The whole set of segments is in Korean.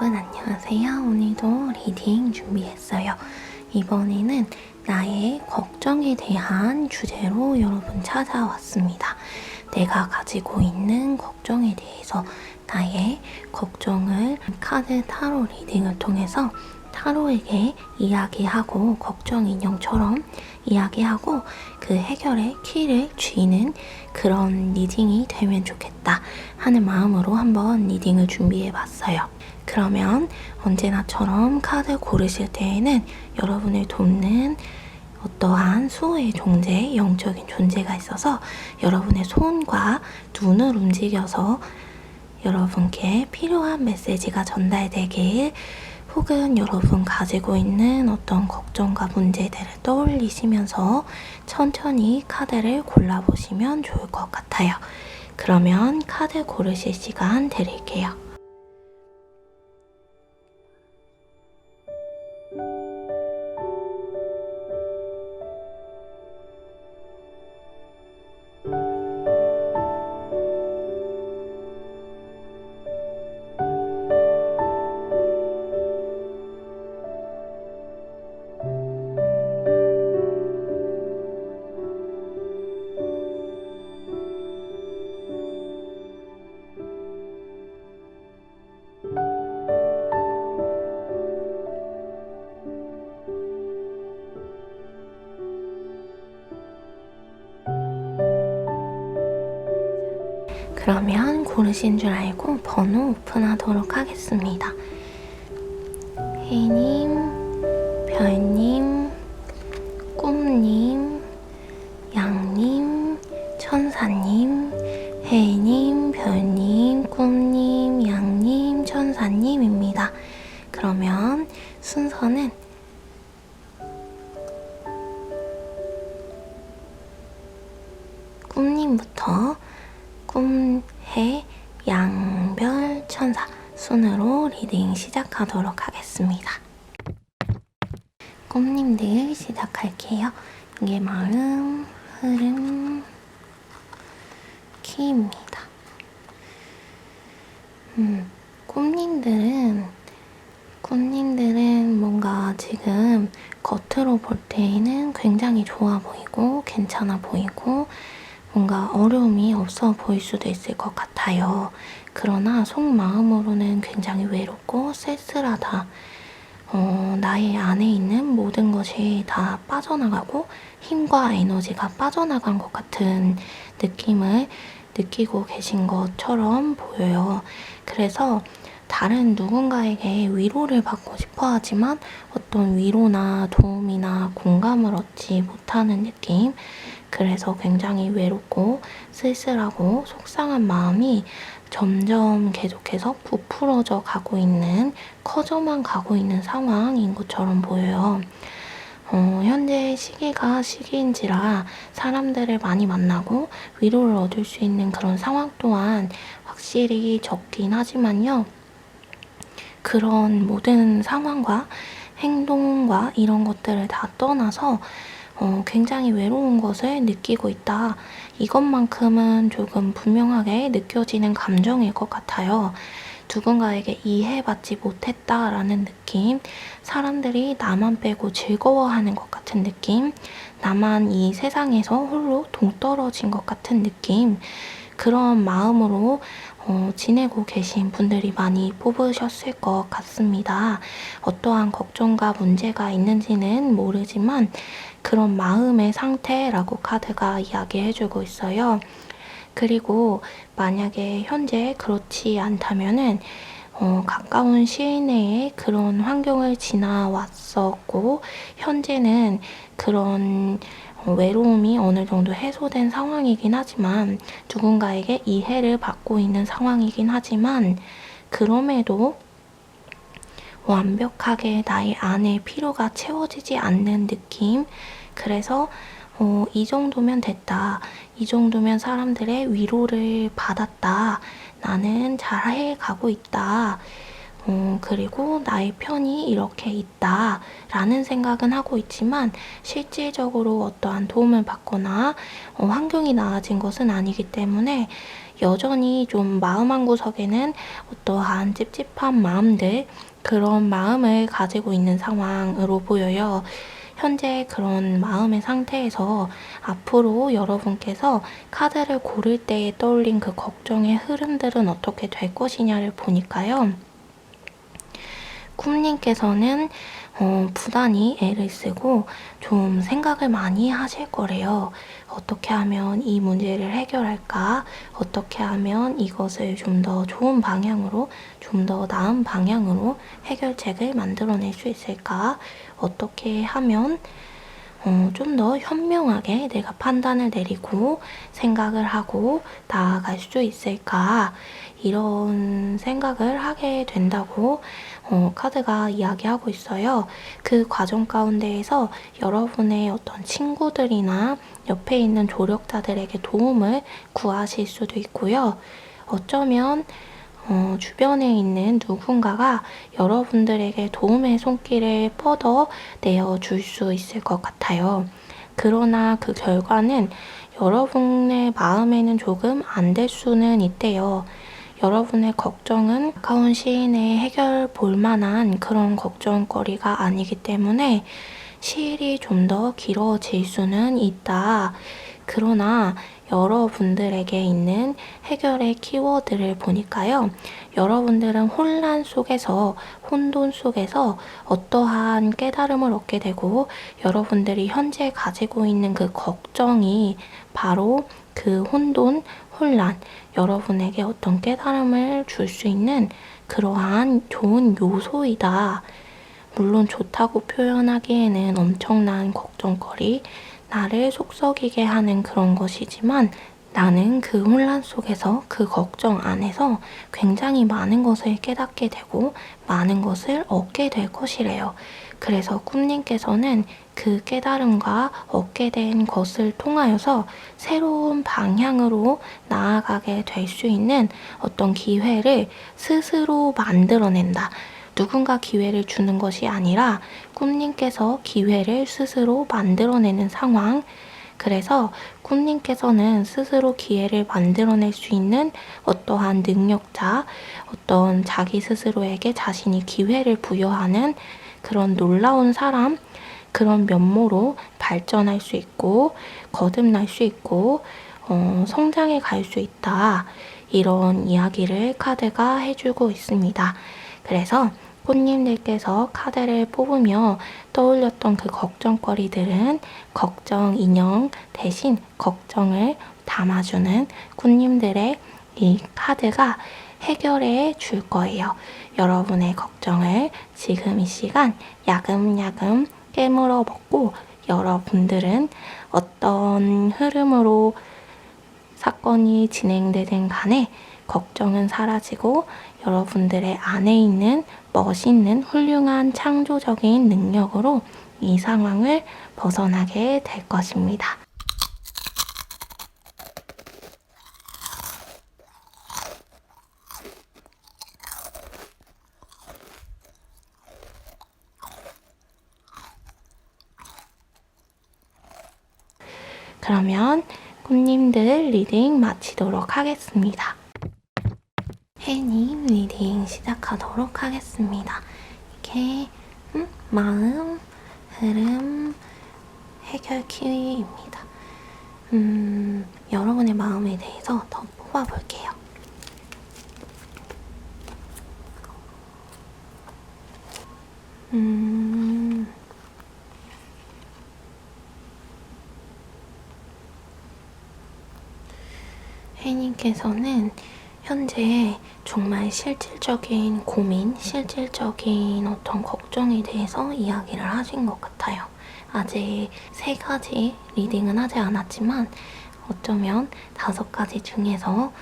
여러분 안녕하세요. 오늘도 리딩 준비했어요. 이번에는 나의 걱정에 대한 주제로 여러분 찾아왔습니다. 내가 가지고 있는 걱정에 대해서 나의 걱정을 카드 타로 리딩을 통해서 타로에게 이야기하고 걱정 인형처럼 이야기하고 그 해결의 키를 쥐는 그런 리딩이 되면 좋겠다 하는 마음으로 한번 리딩을 준비해봤어요. 그러면 언제나처럼 카드 고르실 때에는 여러분을 돕는 어떠한 수호의 존재, 영적인 존재가 있어서 여러분의 손과 눈을 움직여서 여러분께 필요한 메시지가 전달되길, 혹은 여러분 가지고 있는 어떤 걱정과 문제들을 떠올리시면서 천천히 카드를 골라보시면 좋을 것 같아요. 그러면 카드 고르실 시간 드릴게요. 그러면 고르신 줄 알고 번호 오픈하도록 하겠습니다. 해님, 별님, 꿈님, 양님, 천사님, 해님, 별님, 꿈님, 양님, 천사님입니다. 그러면 순서는 꿈님부터 꿈, 해, 양, 별, 천사 순으로 리딩 시작하도록 하겠습니다. 꿈님들 시작할게요. 이게 마음, 흐름, 키입니다. 꿈님들은 뭔가 지금 겉으로 볼 때에는 굉장히 좋아 보이고 괜찮아 보이고 뭔가 어려움이 없어 보일 수도 있을 것 같아요. 그러나 속마음으로는 굉장히 외롭고 쓸쓸하다. 나의 안에 있는 모든 것이 다 빠져나가고 힘과 에너지가 빠져나간 것 같은 느낌을 느끼고 계신 것처럼 보여요. 그래서 다른 누군가에게 위로를 받고 싶어 하지만 어떤 위로나 도움이나 공감을 얻지 못하는 느낌. 그래서 굉장히 외롭고 쓸쓸하고 속상한 마음이 점점 계속해서 부풀어져 가고 있는, 커져만 가고 있는 상황인 것처럼 보여요. 현재 시기가 시기인지라 사람들을 많이 만나고 위로를 얻을 수 있는 그런 상황 또한 확실히 적긴 하지만요. 그런 모든 상황과 행동과 이런 것들을 다 떠나서 굉장히 외로운 것을 느끼고 있다. 이것만큼은 조금 분명하게 느껴지는 감정일 것 같아요. 누군가에게 이해받지 못했다라는 느낌, 사람들이 나만 빼고 즐거워하는 것 같은 느낌, 나만 이 세상에서 홀로 동떨어진 것 같은 느낌, 그런 마음으로 지내고 계신 분들이 많이 뽑으셨을 것 같습니다. 어떠한 걱정과 문제가 있는지는 모르지만 그런 마음의 상태라고 카드가 이야기해주고 있어요. 그리고 만약에 현재 그렇지 않다면은 가까운 시일 내에 그런 환경을 지나왔었고 현재는 그런 외로움이 어느 정도 해소된 상황이긴 하지만 누군가에게 이해를 받고 있는 상황이긴 하지만 그럼에도 완벽하게 나의 안의 필요가 채워지지 않는 느낌. 그래서 이 정도면 됐다. 이 정도면 사람들의 위로를 받았다. 나는 잘해가고 있다. 그리고 나의 편이 이렇게 있다라는 생각은 하고 있지만 실질적으로 어떠한 도움을 받거나 환경이 나아진 것은 아니기 때문에 여전히 좀 마음 한구석에는 어떠한 찝찝한 마음들, 그런 마음을 가지고 있는 상황으로 보여요. 현재 그런 마음의 상태에서 앞으로 여러분께서 카드를 고를 때에 떠올린 그 걱정의 흐름들은 어떻게 될 것이냐를 보니까요. 꿈님께서는 부단히 애를 쓰고 좀 생각을 많이 하실 거래요. 어떻게 하면 이 문제를 해결할까? 어떻게 하면 이것을 좀 더 좋은 방향으로, 좀 더 나은 방향으로 해결책을 만들어낼 수 있을까? 어떻게 하면 좀 더 현명하게 내가 판단을 내리고 생각을 하고 나아갈 수 있을까? 이런 생각을 하게 된다고 카드가 이야기하고 있어요. 그 과정 가운데에서 여러분의 어떤 친구들이나 옆에 있는 조력자들에게 도움을 구하실 수도 있고요. 어쩌면 주변에 있는 누군가가 여러분들에게 도움의 손길을 뻗어 내어줄 수 있을 것 같아요. 그러나 그 결과는 여러분의 마음에는 조금 안 될 수는 있대요. 여러분의 걱정은 가까운 시일 내에 해결 볼 만한 그런 걱정거리가 아니기 때문에 시일이 좀 더 길어질 수는 있다. 그러나 여러분들에게 있는 해결의 키워드를 보니까요. 여러분들은 혼란 속에서, 혼돈 속에서 어떠한 깨달음을 얻게 되고 여러분들이 현재 가지고 있는 그 걱정이 바로 그 혼돈, 혼란, 여러분에게 어떤 깨달음을 줄 수 있는 그러한 좋은 요소이다. 물론 좋다고 표현하기에는 엄청난 걱정거리, 나를 속썩이게 하는 그런 것이지만 나는 그 혼란 속에서 그 걱정 안에서 굉장히 많은 것을 깨닫게 되고 많은 것을 얻게 될 것이래요. 그래서 꿈님께서는 그 깨달음과 얻게 된 것을 통하여서 새로운 방향으로 나아가게 될 수 있는 어떤 기회를 스스로 만들어낸다. 누군가 기회를 주는 것이 아니라 꿈님께서 기회를 스스로 만들어내는 상황. 그래서 꿈님께서는 스스로 기회를 만들어낼 수 있는 어떠한 능력자, 어떤 자기 스스로에게 자신이 기회를 부여하는 그런 놀라운 사람, 그런 면모로 발전할 수 있고 거듭날 수 있고 성장해 갈 수 있다. 이런 이야기를 카드가 해주고 있습니다. 그래서 꽃님들께서 카드를 뽑으며 떠올렸던 그 걱정거리들은 걱정 인형 대신 걱정을 담아주는 꽃님들의 이 카드가 해결해 줄 거예요. 여러분의 걱정을 지금 이 시간 야금야금 깨물어 먹고 여러분들은 어떤 흐름으로 사건이 진행되든 간에 걱정은 사라지고 여러분들의 안에 있는 멋있는 훌륭한 창조적인 능력으로 이 상황을 벗어나게 될 것입니다. 그러면 꿈님들 리딩 마치도록 하겠습니다. 해님 리딩 시작하도록 하겠습니다. 이렇게 마음, 흐름, 해결 키위입니다. 여러분의 마음에 대해서 더 뽑아볼게요. 혜님께서는 현재 정말 실질적인 고민, 실질적인 어떤 걱정에 대해서 이야기를 하신 것 같아요. 아직 3가지 리딩은 하지 않았지만 어쩌면 5가지 중에서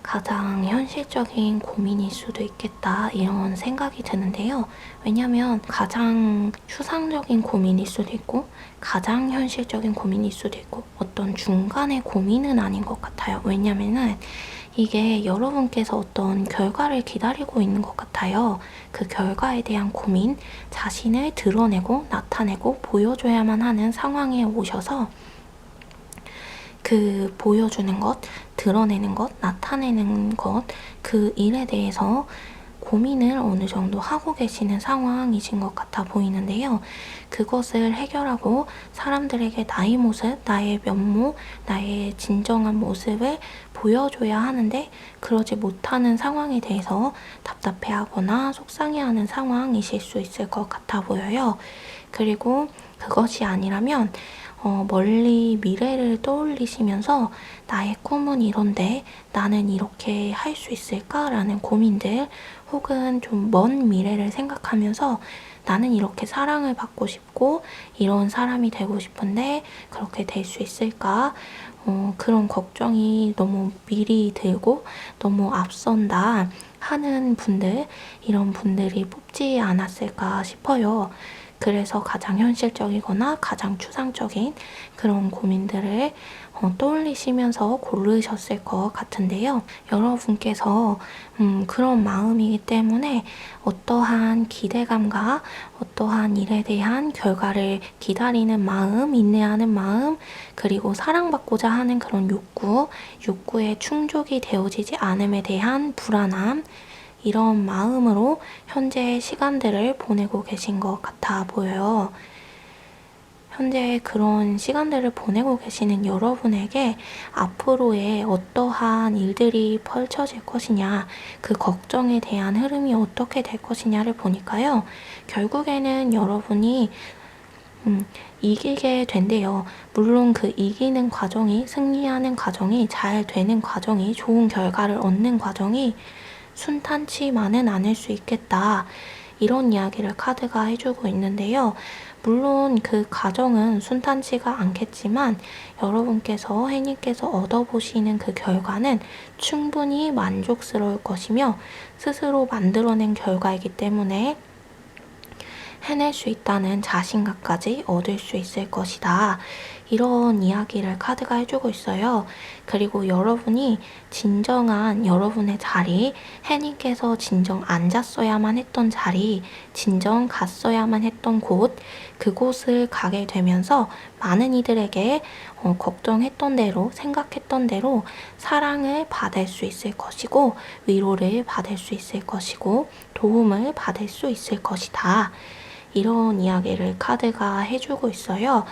가장 현실적인 고민일 수도 있겠다 이런 생각이 드는데요. 왜냐면 가장 추상적인 고민일 수도 있고 가장 현실적인 고민일 수도 있고 어떤 중간의 고민은 아닌 것 같아요. 왜냐면은 이게 여러분께서 어떤 결과를 기다리고 있는 것 같아요. 그 결과에 대한 고민, 자신을 드러내고 나타내고 보여줘야만 하는 상황에 오셔서 그 보여주는 것, 드러내는 것, 나타내는 것, 그 일에 대해서 고민을 어느 정도 하고 계시는 상황이신 것 같아 보이는데요. 그것을 해결하고 사람들에게 나의 모습, 나의 면모, 나의 진정한 모습을 보여줘야 하는데 그러지 못하는 상황에 대해서 답답해하거나 속상해하는 상황이실 수 있을 것 같아 보여요. 그리고 그것이 아니라면 멀리 미래를 떠올리시면서 나의 꿈은 이런데 나는 이렇게 할 수 있을까라는 고민들, 혹은 좀 먼 미래를 생각하면서 나는 이렇게 사랑을 받고 싶고 이런 사람이 되고 싶은데 그렇게 될 수 있을까? 그런 걱정이 너무 미리 들고 너무 앞선다 하는 분들, 이런 분들이 뽑지 않았을까 싶어요. 그래서 가장 현실적이거나 가장 추상적인 그런 고민들을 떠올리시면서 고르셨을 것 같은데요. 여러분께서 그런 마음이기 때문에 어떠한 기대감과 어떠한 일에 대한 결과를 기다리는 마음, 인내하는 마음, 그리고 사랑받고자 하는 그런 욕구에 충족이 되어지지 않음에 대한 불안함, 이런 마음으로 현재 시간들을 보내고 계신 것 같아 보여요. 현재 그런 시간들을 보내고 계시는 여러분에게 앞으로의 어떠한 일들이 펼쳐질 것이냐, 그 걱정에 대한 흐름이 어떻게 될 것이냐를 보니까요. 결국에는 여러분이 이기게 된대요. 물론 그 이기는 과정이, 승리하는 과정이, 잘 되는 과정이, 좋은 결과를 얻는 과정이 순탄치만은 않을 수 있겠다. 이런 이야기를 카드가 해주고 있는데요. 물론 그 과정은 순탄치가 않겠지만 여러분께서, 해님께서 얻어보시는 그 결과는 충분히 만족스러울 것이며 스스로 만들어낸 결과이기 때문에 해낼 수 있다는 자신감까지 얻을 수 있을 것이다. 이런 이야기를 카드가 해주고 있어요. 그리고 여러분이 진정한 여러분의 자리, 해님께서 진정 앉았어야만 했던 자리, 진정 갔어야만 했던 곳, 그곳을 가게 되면서 많은 이들에게 걱정했던 대로, 생각했던 대로 사랑을 받을 수 있을 것이고, 위로를 받을 수 있을 것이고, 도움을 받을 수 있을 것이다. 이런 이야기를 카드가 해주고 있어요.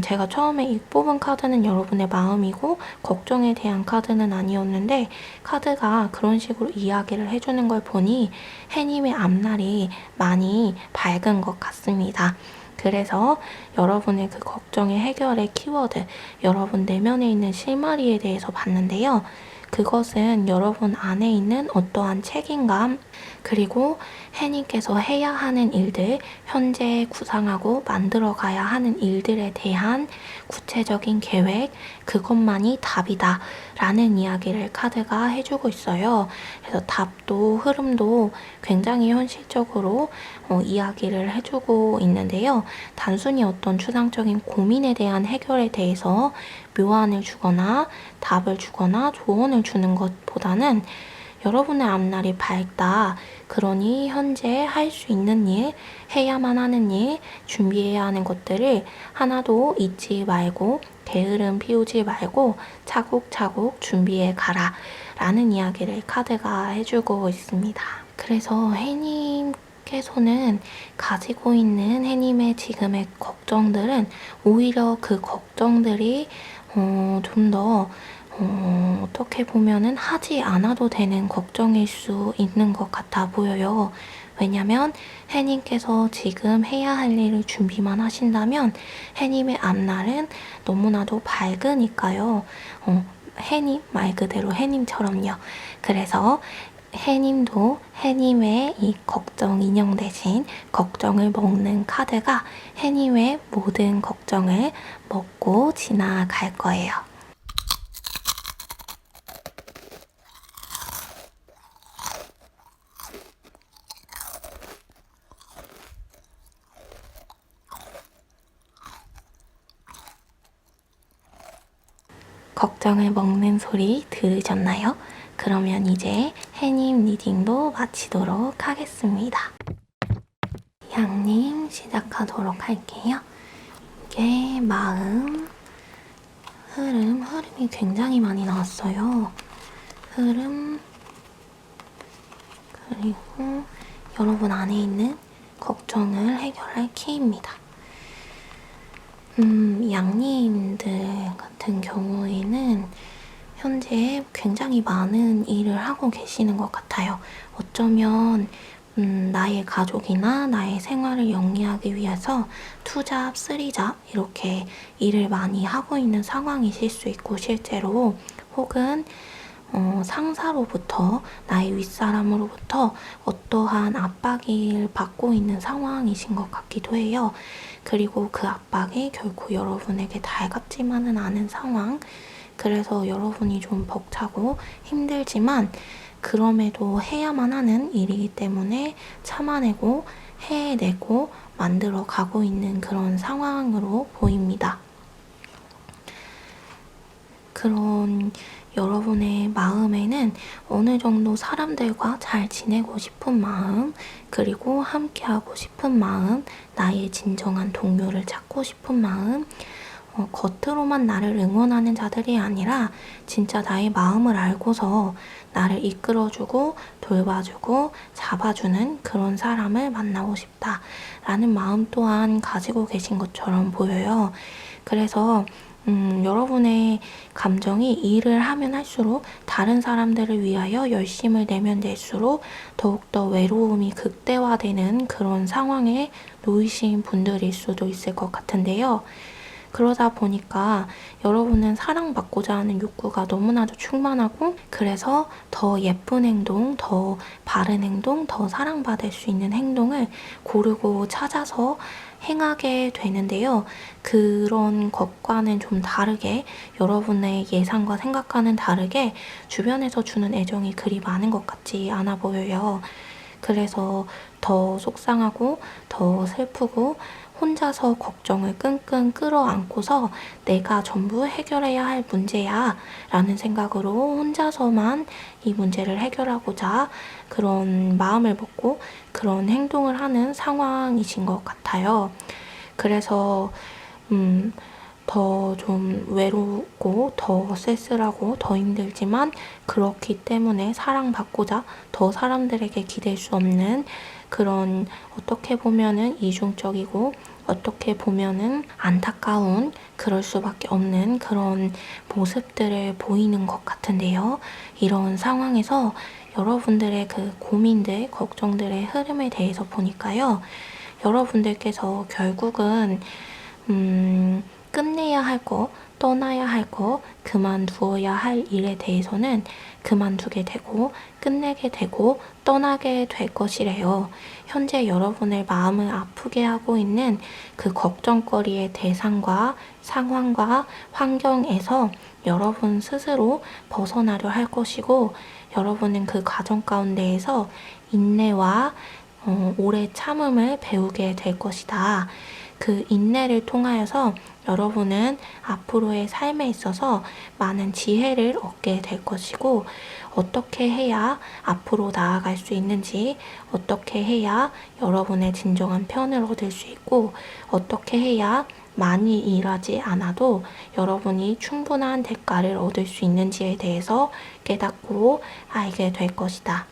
제가 처음에 이 뽑은 카드는 여러분의 마음이고 걱정에 대한 카드는 아니었는데 카드가 그런 식으로 이야기를 해주는 걸 보니 해님의 앞날이 많이 밝은 것 같습니다. 그래서 여러분의 그 걱정의 해결의 키워드, 여러분 내면에 있는 실마리에 대해서 봤는데요. 그것은 여러분 안에 있는 어떠한 책임감, 그리고 해님께서 해야 하는 일들, 현재 구상하고 만들어가야 하는 일들에 대한 구체적인 계획, 그것만이 답이다 라는 이야기를 카드가 해주고 있어요. 그래서 답도 흐름도 굉장히 현실적으로 이야기를 해주고 있는데요. 단순히 어떤 추상적인 고민에 대한 해결에 대해서 묘안을 주거나 답을 주거나 조언을 주는 것보다는 여러분의 앞날이 밝다. 그러니 현재 할 수 있는 일, 해야만 하는 일, 준비해야 하는 것들을 하나도 잊지 말고 게으름 피우지 말고 차곡차곡 준비해 가라 라는 이야기를 카드가 해주고 있습니다. 그래서 해님께서는 가지고 있는 해님의 지금의 걱정들은 오히려 그 걱정들이 좀 더 어떻게 보면은 하지 않아도 되는 걱정일 수 있는 것 같아 보여요. 왜냐면 해님께서 지금 해야 할 일을 준비만 하신다면 해님의 앞날은 너무나도 밝으니까요. 해님 말 그대로 해님처럼요. 그래서 해님도 해님의 이 걱정 인형 대신 걱정을 먹는 카드가 해님의 모든 걱정을 먹고 지나갈 거예요. 걱정을 먹는 소리 들으셨나요? 그러면 이제 해님 리딩도 마치도록 하겠습니다. 양님 시작하도록 할게요. 이게 마음, 흐름이 굉장히 많이 나왔어요. 흐름, 그리고 여러분 안에 있는 걱정을 해결할 키입니다. 양님들 같은 경우에는 현재 굉장히 많은 일을 하고 계시는 것 같아요. 어쩌면 나의 가족이나 나의 생활을 영위하기 위해서 2잡, 3잡 이렇게 일을 많이 하고 있는 상황이실 수 있고 실제로 혹은 상사로부터 나의 윗사람으로부터 어떠한 압박을 받고 있는 상황이신 것 같기도 해요. 그리고 그 압박이 결코 여러분에게 달갑지만은 않은 상황. 그래서 여러분이 좀 벅차고 힘들지만 그럼에도 해야만 하는 일이기 때문에 참아내고 해내고 만들어 가고 있는 그런 상황으로 보입니다. 그런 여러분의 마음에는 어느 정도 사람들과 잘 지내고 싶은 마음, 그리고 함께하고 싶은 마음, 나의 진정한 동료를 찾고 싶은 마음, 겉으로만 나를 응원하는 자들이 아니라 진짜 나의 마음을 알고서 나를 이끌어주고 돌봐주고 잡아주는 그런 사람을 만나고 싶다라는 마음 또한 가지고 계신 것처럼 보여요. 그래서 여러분의 감정이 일을 하면 할수록 다른 사람들을 위하여 열심을 내면 낼수록 더욱더 외로움이 극대화되는 그런 상황에 놓이신 분들일 수도 있을 것 같은데요. 그러다 보니까 여러분은 사랑받고자 하는 욕구가 너무나도 충만하고 그래서 더 예쁜 행동, 더 바른 행동, 더 사랑받을 수 있는 행동을 고르고 찾아서 행하게 되는데요. 그런 것과는 좀 다르게 여러분의 예상과 생각과는 다르게 주변에서 주는 애정이 그리 많은 것 같지 않아 보여요. 그래서 더 속상하고 더 슬프고 혼자서 걱정을 끙끙 끌어안고서 내가 전부 해결해야 할 문제야 라는 생각으로 혼자서만 이 문제를 해결하고자 그런 마음을 먹고 그런 행동을 하는 상황이신 것 같아요. 그래서 더 좀 외롭고 더 쓸쓸하고 더 힘들지만 그렇기 때문에 사랑받고자 더 사람들에게 기댈 수 없는 그런 어떻게 보면은 이중적이고 어떻게 보면은 안타까운 그럴 수밖에 없는 그런 모습들을 보이는 것 같은데요. 이런 상황에서 여러분들의 그 고민들, 걱정들의 흐름에 대해서 보니까요. 여러분들께서 결국은 끝내야 할 거, 떠나야 할 거, 그만두어야 할 일에 대해서는 그만두게 되고 끝내게 되고 떠나게 될 것이래요. 현재 여러분의 마음을 아프게 하고 있는 그 걱정거리의 대상과 상황과 환경에서 여러분 스스로 벗어나려 할 것이고 여러분은 그 과정 가운데에서 인내와 오래 참음을 배우게 될 것이다. 그 인내를 통하여서 여러분은 앞으로의 삶에 있어서 많은 지혜를 얻게 될 것이고 어떻게 해야 앞으로 나아갈 수 있는지 어떻게 해야 여러분의 진정한 편을 얻을 수 있고 어떻게 해야 많이 일하지 않아도 여러분이 충분한 대가를 얻을 수 있는지에 대해서 깨닫고 알게 될 것이다.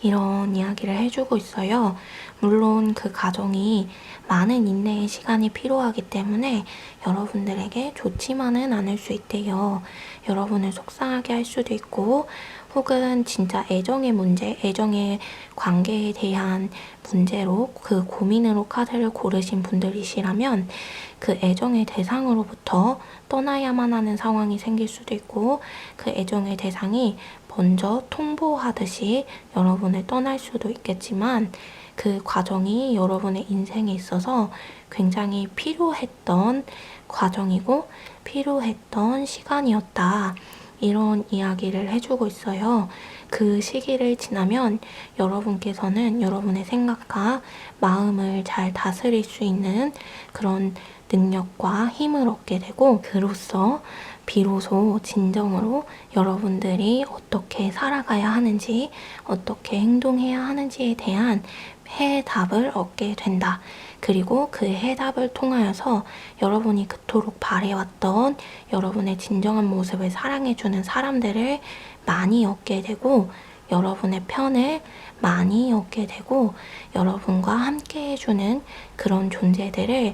이런 이야기를 해주고 있어요. 물론 그 과정이 많은 인내의 시간이 필요하기 때문에 여러분들에게 좋지만은 않을 수 있대요. 여러분을 속상하게 할 수도 있고 혹은 진짜 애정의 문제, 애정의 관계에 대한 문제로 그 고민으로 카드를 고르신 분들이시라면 그 애정의 대상으로부터 떠나야만 하는 상황이 생길 수도 있고 그 애정의 대상이 먼저 통보하듯이 여러분을 떠날 수도 있겠지만 그 과정이 여러분의 인생에 있어서 굉장히 필요했던 과정이고 필요했던 시간이었다. 이런 이야기를 해주고 있어요. 그 시기를 지나면 여러분께서는 여러분의 생각과 마음을 잘 다스릴 수 있는 그런 능력과 힘을 얻게 되고 그로써 비로소 진정으로 여러분들이 어떻게 살아가야 하는지, 어떻게 행동해야 하는지에 대한 해답을 얻게 된다. 그리고 그 해답을 통하여서 여러분이 그토록 바래왔던 여러분의 진정한 모습을 사랑해주는 사람들을 많이 얻게 되고, 여러분의 편을 많이 얻게 되고, 여러분과 함께 해주는 그런 존재들을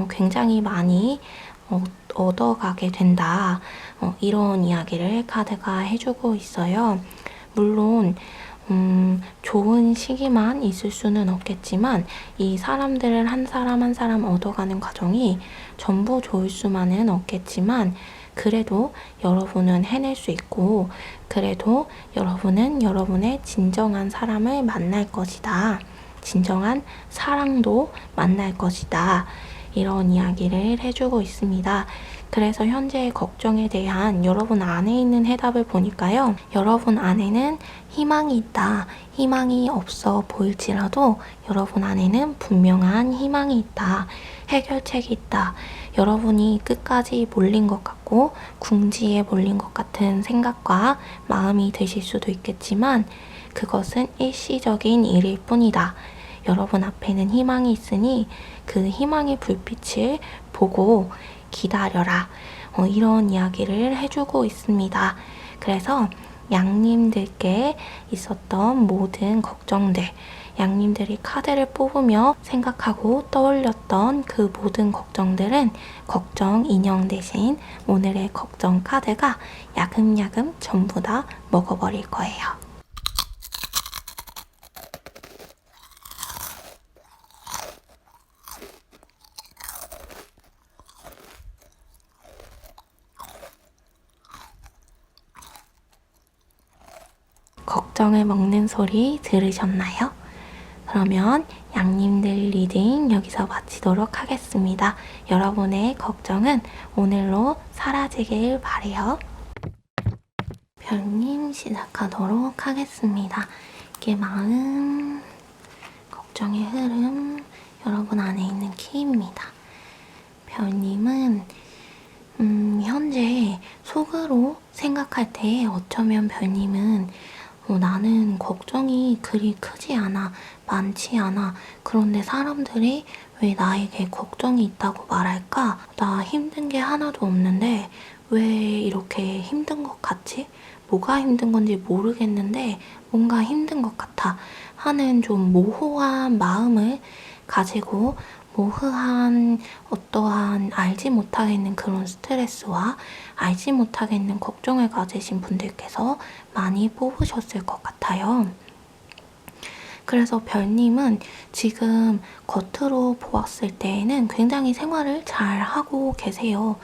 굉장히 많이 얻어가게 된다. 이런 이야기를 카드가 해주고 있어요. 물론 좋은 시기만 있을 수는 없겠지만 이 사람들을 한 사람 한 사람 얻어가는 과정이 전부 좋을 수만은 없겠지만, 그래도 여러분은 해낼 수 있고, 그래도 여러분은 여러분의 진정한 사람을 만날 것이다. 진정한 사랑도 만날 것이다. 이런 이야기를 해주고 있습니다. 그래서 현재의 걱정에 대한 여러분 안에 있는 해답을 보니까요. 여러분 안에는 희망이 있다. 희망이 없어 보일지라도 여러분 안에는 분명한 희망이 있다. 해결책이 있다. 여러분이 끝까지 몰린 것 같고 궁지에 몰린 것 같은 생각과 마음이 드실 수도 있겠지만 그것은 일시적인 일일 뿐이다. 여러분 앞에는 희망이 있으니 그 희망의 불빛을 보고 기다려라. 이런 이야기를 해주고 있습니다. 그래서 양님들께 있었던 모든 걱정들, 양님들이 카드를 뽑으며 생각하고 떠올렸던 그 모든 걱정들은 걱정 인형 대신 오늘의 걱정 카드가 야금야금 전부 다 먹어버릴 거예요. 걱정을 먹는 소리 들으셨나요? 그러면 양님들 리딩 여기서 마치도록 하겠습니다. 여러분의 걱정은 오늘로 사라지길 바래요. 별님 시작하도록 하겠습니다. 이게 마음, 걱정의 흐름, 여러분 안에 있는 키입니다. 별님은 현재 속으로 생각할 때 어쩌면 별님은 나는 걱정이 그리 크지 않아, 많지 않아. 그런데 사람들이 왜 나에게 걱정이 있다고 말할까? 나 힘든 게 하나도 없는데 왜 이렇게 힘든 것 같지? 뭐가 힘든 건지 모르겠는데 뭔가 힘든 것 같아 하는 좀 모호한 마음을 가지고 모호한 어떠한 알지 못하겠는 그런 스트레스와 알지 못하겠는 걱정을 가지신 분들께서 많이 뽑으셨을 것 같아요. 그래서 별님은 지금 겉으로 보았을 때에는 굉장히 생활을 잘 하고 계세요.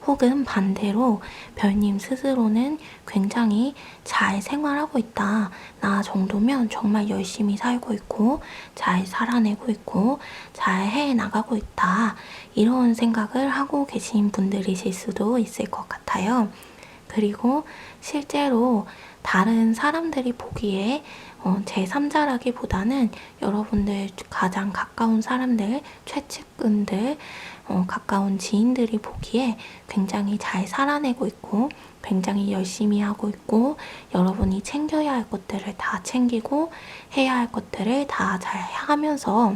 혹은 반대로 별님 스스로는 굉장히 잘 생활하고 있다. 나 정도면 정말 열심히 살고 있고 잘 살아내고 있고 잘 해나가고 있다. 이런 생각을 하고 계신 분들이실 수도 있을 것 같아요. 그리고 실제로 다른 사람들이 보기에 제3자라기보다는 여러분들 가장 가까운 사람들, 최측근들, 가까운 지인들이 보기에 굉장히 잘 살아내고 있고 굉장히 열심히 하고 있고 여러분이 챙겨야 할 것들을 다 챙기고 해야 할 것들을 다 잘 하면서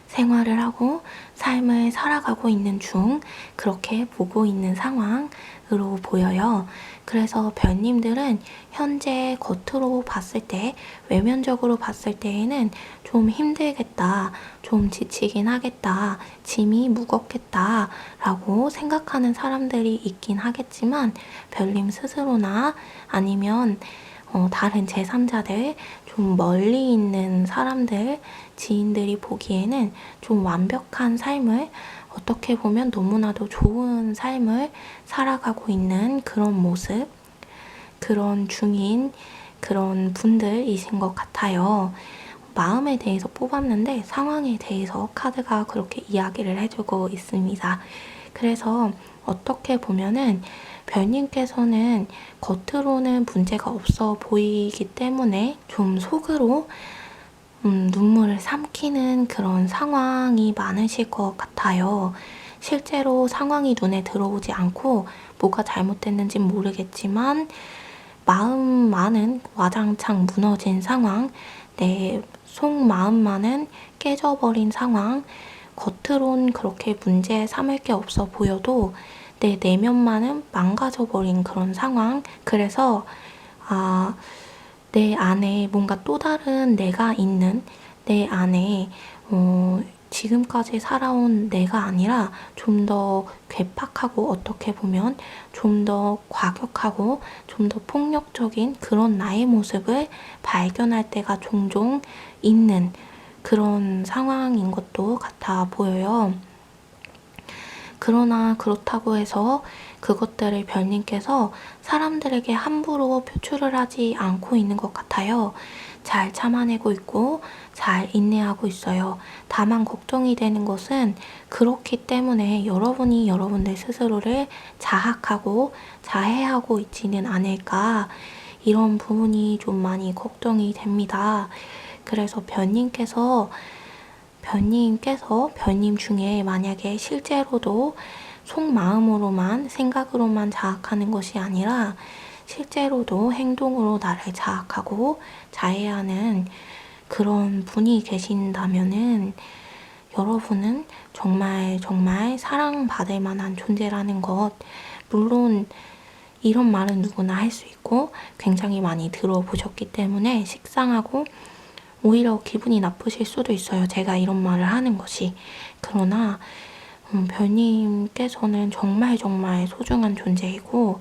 생활을 하고 삶을 살아가고 있는 중 그렇게 보고 있는 상황으로 보여요. 그래서 별님들은 현재 겉으로 봤을 때, 외면적으로 봤을 때에는 좀 힘들겠다, 좀 지치긴 하겠다, 짐이 무겁겠다 라고 생각하는 사람들이 있긴 하겠지만 별님 스스로나 아니면 다른 제3자들, 좀 멀리 있는 사람들, 지인들이 보기에는 좀 완벽한 삶을, 어떻게 보면 너무나도 좋은 삶을 살아가고 있는 그런 모습, 그런 중인 그런 분들이신 것 같아요. 마음에 대해서 뽑았는데 상황에 대해서 카드가 그렇게 이야기를 해주고 있습니다. 그래서 어떻게 보면은 별님께서는 겉으로는 문제가 없어 보이기 때문에 좀 속으로 눈물을 삼키는 그런 상황이 많으실 것 같아요. 실제로 상황이 눈에 들어오지 않고 뭐가 잘못됐는지 모르겠지만 마음만은 와장창 무너진 상황, 내 속마음만은 깨져버린 상황, 겉으론 그렇게 문제 삼을 게 없어 보여도 내 내면만은 망가져버린 그런 상황. 그래서 내 안에 뭔가 또 다른 내가 있는, 내 안에 지금까지 살아온 내가 아니라 좀 더 괴팍하고, 어떻게 보면 좀 더 과격하고 좀 더 폭력적인 그런 나의 모습을 발견할 때가 종종 있는 그런 상황인 것도 같아 보여요. 그러나 그렇다고 해서 그것들을 별님께서 사람들에게 함부로 표출을 하지 않고 있는 것 같아요. 잘 참아내고 있고 잘 인내하고 있어요. 다만 걱정이 되는 것은 그렇기 때문에 여러분이 여러분들 스스로를 자학하고 자해하고 있지는 않을까, 이런 부분이 좀 많이 걱정이 됩니다. 그래서 별님 중에 만약에 실제로도 속마음으로만, 생각으로만 자학하는 것이 아니라 실제로도 행동으로 나를 자학하고 자해하는 그런 분이 계신다면은 여러분은 정말 정말 사랑받을 만한 존재라는 것, 물론 이런 말은 누구나 할 수 있고 굉장히 많이 들어보셨기 때문에 식상하고 오히려 기분이 나쁘실 수도 있어요. 제가 이런 말을 하는 것이. 그러나 별님께서는 정말 정말 소중한 존재이고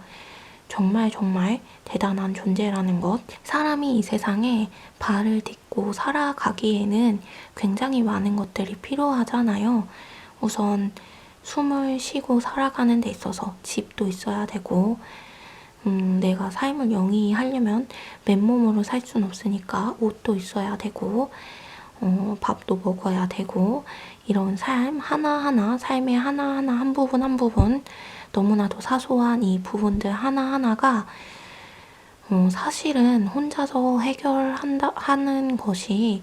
정말 정말 대단한 존재라는 것. 사람이 이 세상에 발을 딛고 살아가기에는 굉장히 많은 것들이 필요하잖아요. 우선 숨을 쉬고 살아가는 데 있어서 집도 있어야 되고, 내가 삶을 영위하려면 맨몸으로 살 순 없으니까 옷도 있어야 되고, 밥도 먹어야 되고, 이런 삶 하나하나, 삶의 하나하나 한 부분 한 부분, 너무나도 사소한 이 부분들 하나하나가 사실은 혼자서 하는 것이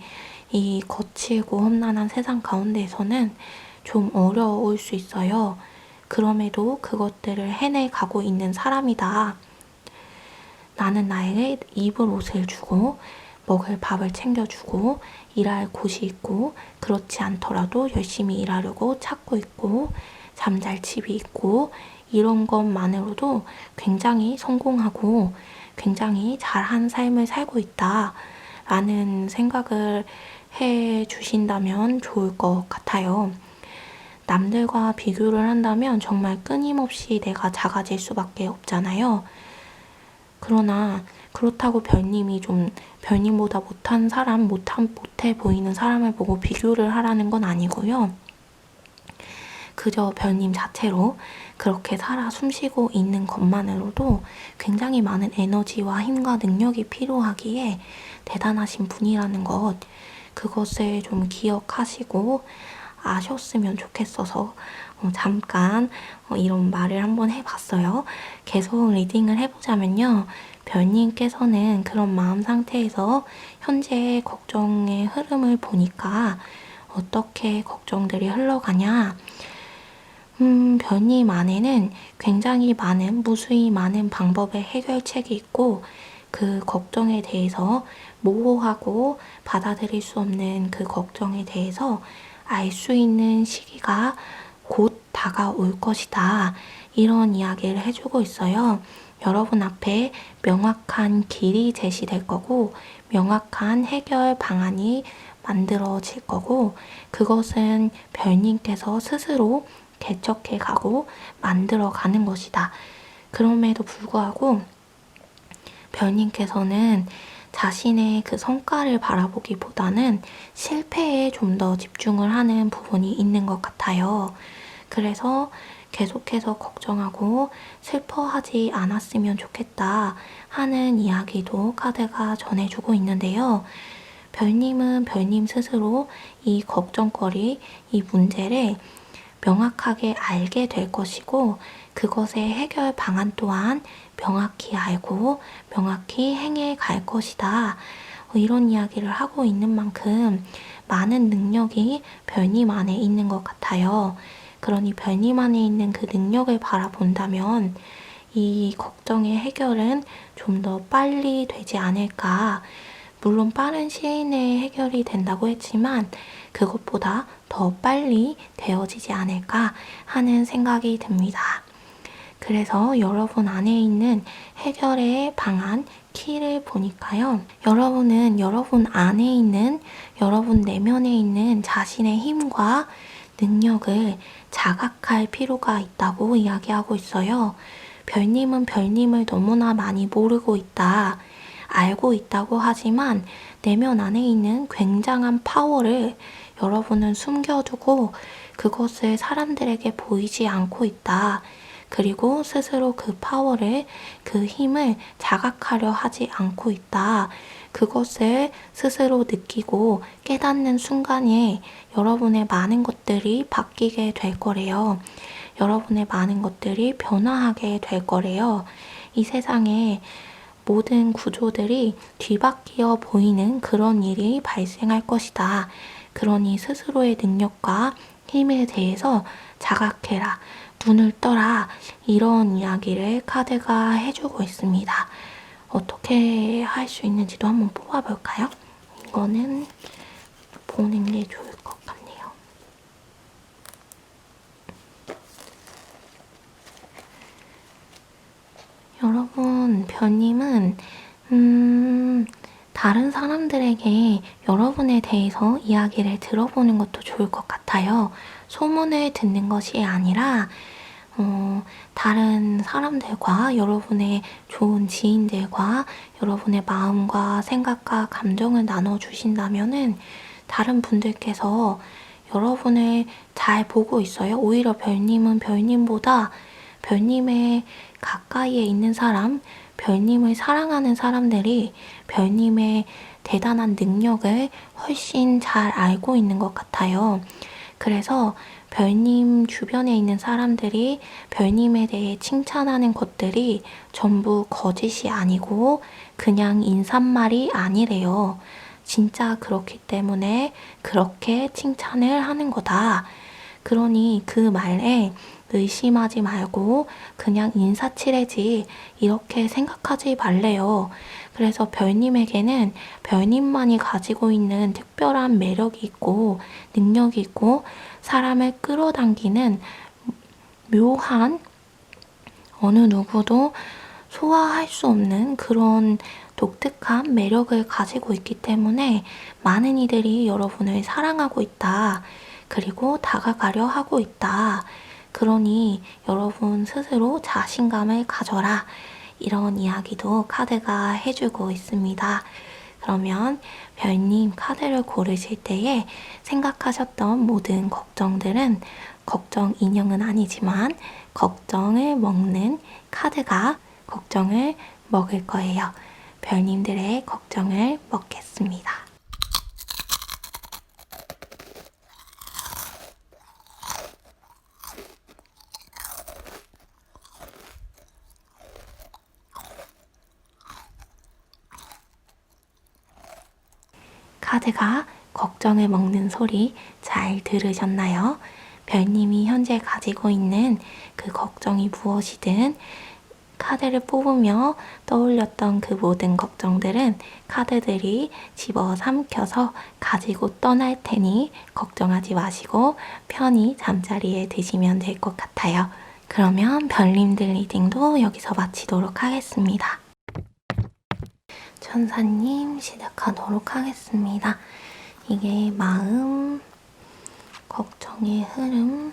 이 거칠고 험난한 세상 가운데에서는 좀 어려울 수 있어요. 그럼에도 그것들을 해내가고 있는 사람이다. 나는 나에게 입을 옷을 주고 먹을 밥을 챙겨주고 일할 곳이 있고, 그렇지 않더라도 열심히 일하려고 찾고 있고 잠잘 집이 있고, 이런 것만으로도 굉장히 성공하고 굉장히 잘한 삶을 살고 있다 라는 생각을 해 주신다면 좋을 것 같아요. 남들과 비교를 한다면 정말 끊임없이 내가 작아질 수밖에 없잖아요. 그러나 그렇다고 별님이 좀 별님보다 못한 사람, 못해 보이는 사람을 보고 비교를 하라는 건 아니고요. 그저 별님 자체로 그렇게 살아 숨쉬고 있는 것만으로도 굉장히 많은 에너지와 힘과 능력이 필요하기에 대단하신 분이라는 것, 그것을 좀 기억하시고 아셨으면 좋겠어서 잠깐 이런 말을 한번 해봤어요. 계속 리딩을 해보자면요. 별님께서는 그런 마음 상태에서 현재의 걱정의 흐름을 보니까 어떻게 걱정들이 흘러가냐. 별님 안에는 굉장히 무수히 많은 방법의 해결책이 있고, 그 걱정에 대해서 모호하고 받아들일 수 없는 그 걱정에 대해서 알 수 있는 시기가 곧 다가올 것이다. 이런 이야기를 해주고 있어요. 여러분 앞에 명확한 길이 제시될 거고, 명확한 해결 방안이 만들어질 거고, 그것은 별님께서 스스로 개척해 가고 만들어 가는 것이다. 그럼에도 불구하고 별님께서는 자신의 그 성과를 바라보기보다는 실패에 좀 더 집중을 하는 부분이 있는 것 같아요. 그래서 계속해서 걱정하고 슬퍼하지 않았으면 좋겠다 하는 이야기도 카드가 전해주고 있는데요. 별님은 별님 스스로 이 걱정거리, 이 문제를 명확하게 알게 될 것이고, 그것의 해결 방안 또한 명확히 알고 명확히 행해 갈 것이다. 이런 이야기를 하고 있는 만큼 많은 능력이 별님 안에 있는 것 같아요. 그러니 별님 안에 있는 그 능력을 바라본다면 이 걱정의 해결은 좀 더 빨리 되지 않을까. 물론 빠른 시일 내에 해결이 된다고 했지만 그것보다 더 빨리 되어지지 않을까 하는 생각이 듭니다. 그래서 여러분 안에 있는 해결의 방안, 키를 보니까요. 여러분은 여러분 안에 있는, 여러분 내면에 있는 자신의 힘과 능력을 자각할 필요가 있다고 이야기하고 있어요. 별님은 별님을 너무나 많이 모르고 있다. 알고 있다고 하지만 내면 안에 있는 굉장한 파워를 여러분은 숨겨두고 그것을 사람들에게 보이지 않고 있다. 그리고 스스로 그 파워를, 그 힘을 자각하려 하지 않고 있다. 그것을 스스로 느끼고 깨닫는 순간에 여러분의 많은 것들이 바뀌게 될 거래요. 여러분의 많은 것들이 변화하게 될 거래요. 이 세상에 모든 구조들이 뒤바뀌어 보이는 그런 일이 발생할 것이다. 그러니 스스로의 능력과 힘에 대해서 자각해라. 눈을 떠라. 이런 이야기를 카드가 해주고 있습니다. 어떻게 할 수 있는지도 한번 뽑아볼까요? 이거는 보는 게 좋을 것 같네요. 여러분, 별님은 다른 사람들에게 여러분에 대해서 이야기를 들어보는 것도 좋을 것 같아요. 소문을 듣는 것이 아니라 다른 사람들과, 여러분의 좋은 지인들과 여러분의 마음과 생각과 감정을 나눠주신다면은 다른 분들께서 여러분을 잘 보고 있어요. 오히려 별님은 별님보다 별님의 가까이에 있는 사람, 별님을 사랑하는 사람들이 별님의 대단한 능력을 훨씬 잘 알고 있는 것 같아요. 그래서 별님 주변에 있는 사람들이 별님에 대해 칭찬하는 것들이 전부 거짓이 아니고 그냥 인사말이 아니래요. 진짜 그렇기 때문에 그렇게 칭찬을 하는 거다. 그러니 그 말에 의심하지 말고 그냥 인사치레지 이렇게 생각하지 말래요. 그래서 별님에게는 별님만이 가지고 있는 특별한 매력이 있고 능력이 있고 사람을 끌어당기는 묘한 어느 누구도 소화할 수 없는 그런 독특한 매력을 가지고 있기 때문에 많은 이들이 여러분을 사랑하고 있다. 그리고 다가가려 하고 있다. 그러니 여러분 스스로 자신감을 가져라. 이런 이야기도 카드가 해주고 있습니다. 그러면 별님 카드를 고르실 때에 생각하셨던 모든 걱정들은 걱정 인형은 아니지만 걱정을 먹는 카드가 걱정을 먹을 거예요. 별님들의 걱정을 먹겠습니다. 카드가 걱정을 먹는 소리 잘 들으셨나요? 별님이 현재 가지고 있는 그 걱정이 무엇이든 카드를 뽑으며 떠올렸던 그 모든 걱정들은 카드들이 집어삼켜서 가지고 떠날 테니 걱정하지 마시고 편히 잠자리에 드시면 될 것 같아요. 그러면 별님들 리딩도 여기서 마치도록 하겠습니다. 천사님 시작하도록 하겠습니다. 이게 마음, 걱정의 흐름,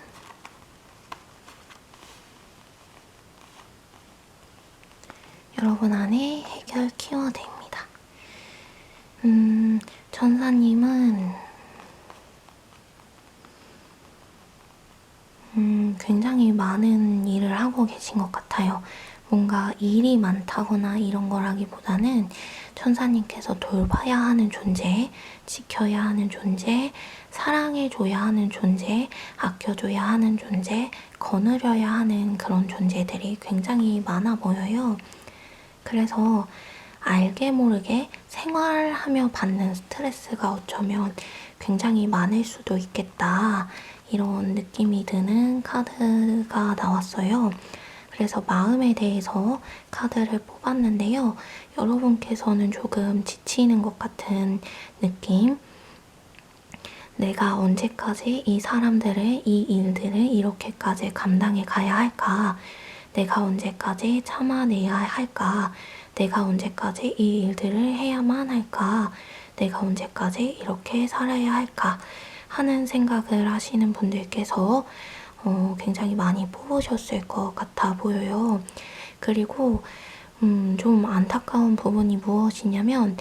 여러분 안에 해결 키워드입니다. 천사님은 굉장히 많은 일을 하고 계신 것 같아요. 뭔가 일이 많다거나 이런 거라기보다는 천사님께서 돌봐야 하는 존재, 지켜야 하는 존재, 사랑해줘야 하는 존재, 아껴줘야 하는 존재, 거느려야 하는 그런 존재들이 굉장히 많아 보여요. 그래서 알게 모르게 생활하며 받는 스트레스가 어쩌면 굉장히 많을 수도 있겠다. 이런 느낌이 드는 카드가 나왔어요. 그래서 마음에 대해서 카드를 뽑았는데요. 여러분께서는 조금 지치는 것 같은 느낌. 내가 언제까지 이 사람들을, 이 일들을 이렇게까지 감당해 가야 할까? 내가 언제까지 참아내야 할까? 내가 언제까지 이 일들을 해야만 할까? 내가 언제까지 이렇게 살아야 할까? 하는 생각을 하시는 분들께서 굉장히 많이 뽑으셨을 것 같아 보여요. 그리고 좀 안타까운 부분이 무엇이냐면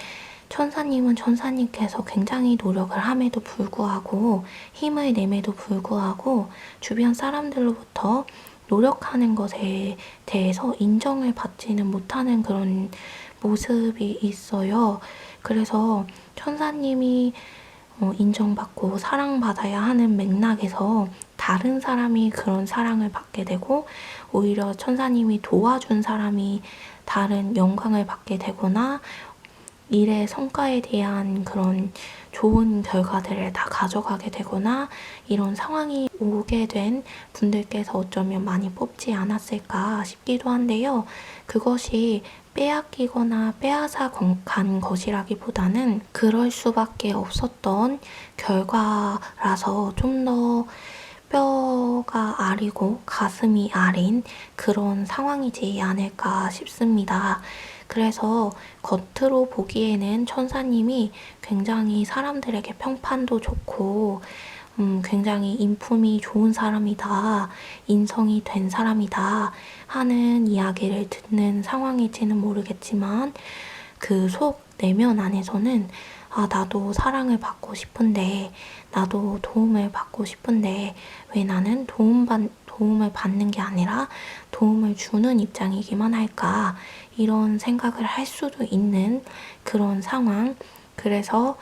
천사님은 천사님께서 굉장히 노력을 함에도 불구하고 힘을 내매도 불구하고 주변 사람들로부터 노력하는 것에 대해서 인정을 받지는 못하는 그런 모습이 있어요. 그래서 천사님이 인정받고 사랑받아야 하는 맥락에서 다른 사람이 그런 사랑을 받게 되고 오히려 천사님이 도와준 사람이 다른 영광을 받게 되거나 일의 성과에 대한 그런 좋은 결과들을 다 가져가게 되거나 이런 상황이 오게 된 분들께서 어쩌면 많이 뽑지 않았을까 싶기도 한데요. 그것이 빼앗기거나 빼앗아 간 것이라기보다는 그럴 수밖에 없었던 결과라서 좀 더 뼈가 아리고 가슴이 아린 그런 상황이지 않을까 싶습니다. 그래서 겉으로 보기에는 천사님이 굉장히 사람들에게 평판도 좋고 굉장히 인품이 좋은 사람이다, 인성이 된 사람이다 하는 이야기를 듣는 상황일지는 모르겠지만 그 속 내면 안에서는 나도 사랑을 받고 싶은데, 나도 도움을 받고 싶은데 왜 나는 도움을 받는 게 아니라 도움을 주는 입장이기만 할까? 이런 생각을 할 수도 있는 그런 상황. 그래서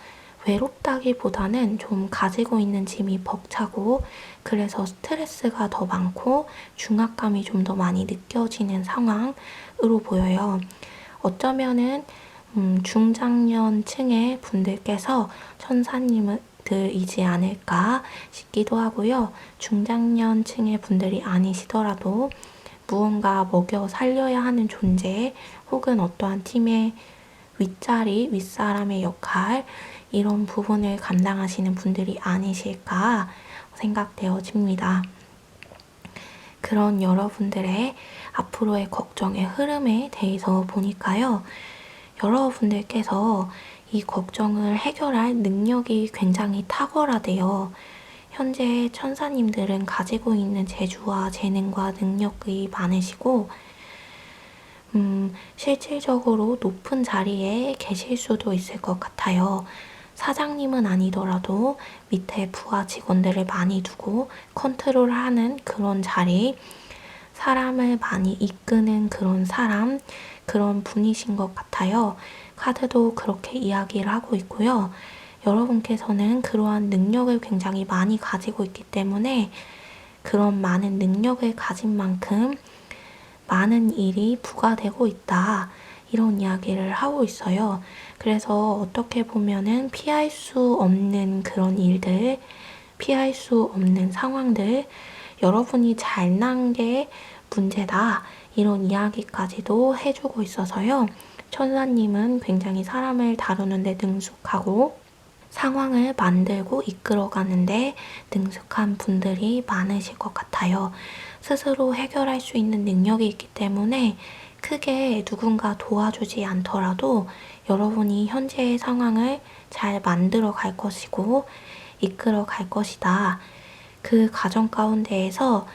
외롭다기보다는 좀 가지고 있는 짐이 벅차고 그래서 스트레스가 더 많고 중압감이 좀 더 많이 느껴지는 상황으로 보여요. 어쩌면은 중장년층의 분들께서 천사님들이지 않을까 싶기도 하고요. 중장년층의 분들이 아니시더라도 무언가 먹여 살려야 하는 존재 혹은 어떠한 팀의 윗자리, 윗사람의 역할 이런 부분을 감당하시는 분들이 아니실까 생각되어집니다. 그런 여러분들의 앞으로의 걱정의 흐름에 대해서 보니까요. 여러분들께서 이 걱정을 해결할 능력이 굉장히 탁월하대요. 현재 천사님들은 가지고 있는 재주와 재능과 능력이 많으시고 실질적으로 높은 자리에 계실 수도 있을 것 같아요. 사장님은 아니더라도 밑에 부하 직원들을 많이 두고 컨트롤하는 그런 자리, 사람을 많이 이끄는 그런 사람, 그런 분이신 것 같아요. 카드도 그렇게 이야기를 하고 있고요. 여러분께서는 그러한 능력을 굉장히 많이 가지고 있기 때문에 그런 많은 능력을 가진 만큼 많은 일이 부과되고 있다. 이런 이야기를 하고 있어요. 그래서 어떻게 보면은 피할 수 없는 그런 일들, 피할 수 없는 상황들, 여러분이 잘난 게 문제다. 이런 이야기까지도 해주고 있어서요. 천사님은 굉장히 사람을 다루는데 능숙하고 상황을 만들고 이끌어가는데 능숙한 분들이 많으실 것 같아요. 스스로 해결할 수 있는 능력이 있기 때문에 크게 누군가 도와주지 않더라도 여러분이 현재의 상황을 잘 만들어 갈 것이고 이끌어 갈 것이다. 그 과정 가운데에서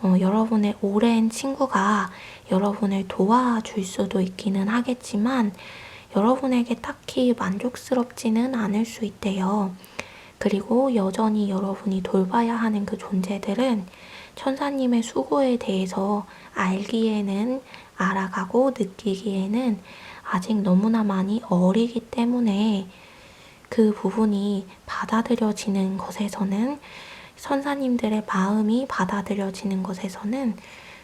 여러분의 오랜 친구가 여러분을 도와줄 수도 있기는 하겠지만 여러분에게 딱히 만족스럽지는 않을 수 있대요. 그리고 여전히 여러분이 돌봐야 하는 그 존재들은 천사님의 수고에 대해서 알기에는 알아가고 느끼기에는 아직 너무나 많이 어리기 때문에 그 부분이 받아들여지는 것에서는 천사님들의 마음이 받아들여지는 것에서는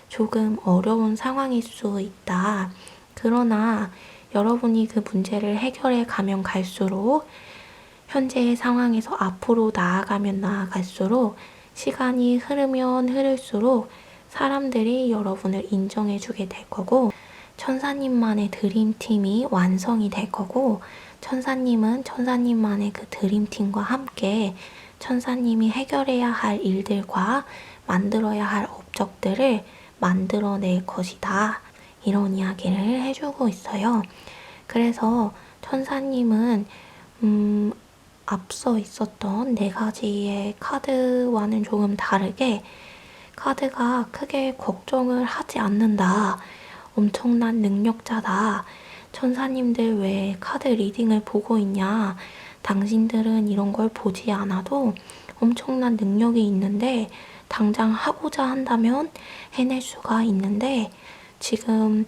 조금 어려운 상황일 수 있다. 그러나 여러분이 그 문제를 해결해 가면 갈수록 현재의 상황에서 앞으로 나아가면 나아갈수록 시간이 흐르면 흐를수록 사람들이 여러분을 인정해주게 될 거고, 천사님만의 드림팀이 완성이 될 거고, 천사님은 천사님만의 그 드림팀과 함께 천사님이 해결해야 할 일들과 만들어야 할 업적들을 만들어낼 것이다. 이런 이야기를 해주고 있어요. 그래서 천사님은 앞서 있었던 4가지의 카드와는 조금 다르게 카드가 크게 걱정을 하지 않는다. 엄청난 능력자다. 천사님들 왜 카드 리딩을 보고 있냐? 당신들은 이런 걸 보지 않아도 엄청난 능력이 있는데 당장 하고자 한다면 해낼 수가 있는데 지금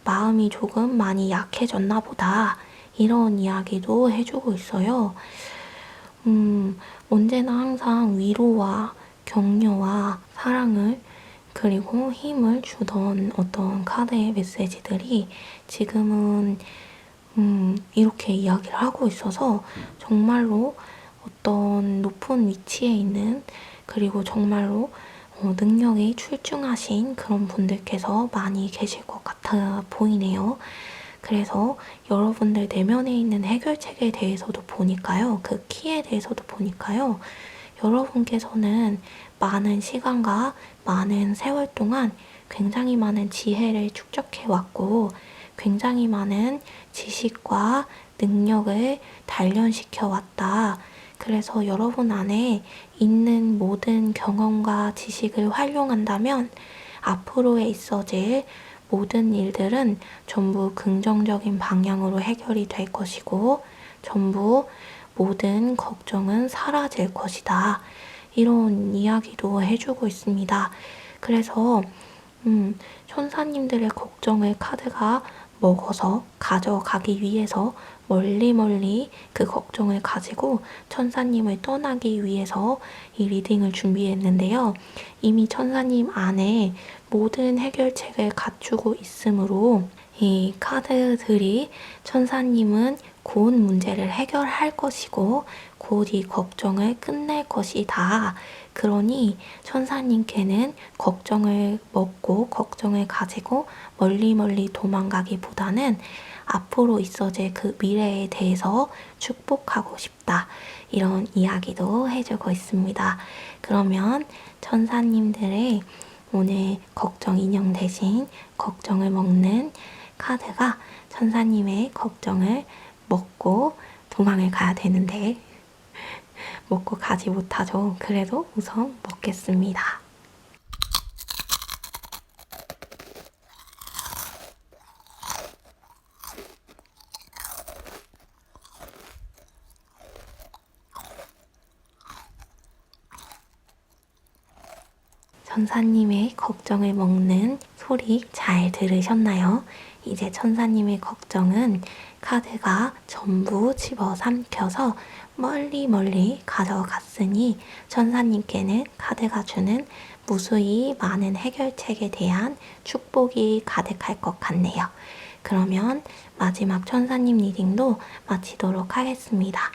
마음이 조금 많이 약해졌나 보다. 이런 이야기도 해주고 있어요. 언제나 항상 위로와 격려와 사랑을 그리고 힘을 주던 어떤 카드의 메시지들이 지금은 이렇게 이야기를 하고 있어서 정말로 어떤 높은 위치에 있는 그리고 정말로 능력이 출중하신 그런 분들께서 많이 계실 것 같아 보이네요. 그래서 여러분들 내면에 있는 해결책에 대해서도 보니까요. 그 키에 대해서도 보니까요. 여러분께서는 많은 시간과 많은 세월 동안 굉장히 많은 지혜를 축적해 왔고 굉장히 많은 지식과 능력을 단련시켜 왔다. 그래서 여러분 안에 있는 모든 경험과 지식을 활용한다면 앞으로에 있어질 모든 일들은 전부 긍정적인 방향으로 해결이 될 것이고 전부 모든 걱정은 사라질 것이다. 이런 이야기도 해주고 있습니다. 그래서 천사님들의 걱정을 카드가 먹어서 가져가기 위해서 멀리 그 걱정을 가지고 천사님을 떠나기 위해서 이 리딩을 준비했는데요. 이미 천사님 안에 모든 해결책을 갖추고 있으므로 이 카드들이 천사님은 곧 문제를 해결할 것이고 곧 이 걱정을 끝낼 것이다. 그러니 천사님께는 걱정을 먹고 걱정을 가지고 멀리 도망가기보다는 앞으로 있어질 그 미래에 대해서 축복하고 싶다. 이런 이야기도 해주고 있습니다. 그러면 천사님들의 오늘 걱정 인형 대신 걱정을 먹는 카드가 천사님의 걱정을 먹고 도망을 가야 되는데 먹고 가지 못하죠. 그래도 우선 먹겠습니다. 천사님의 걱정을 먹는 소리 잘 들으셨나요? 이제 천사님의 걱정은 카드가 전부 집어삼켜서 멀리 가져갔으니 천사님께는 카드가 주는 무수히 많은 해결책에 대한 축복이 가득할 것 같네요. 그러면 마지막 천사님 리딩도 마치도록 하겠습니다.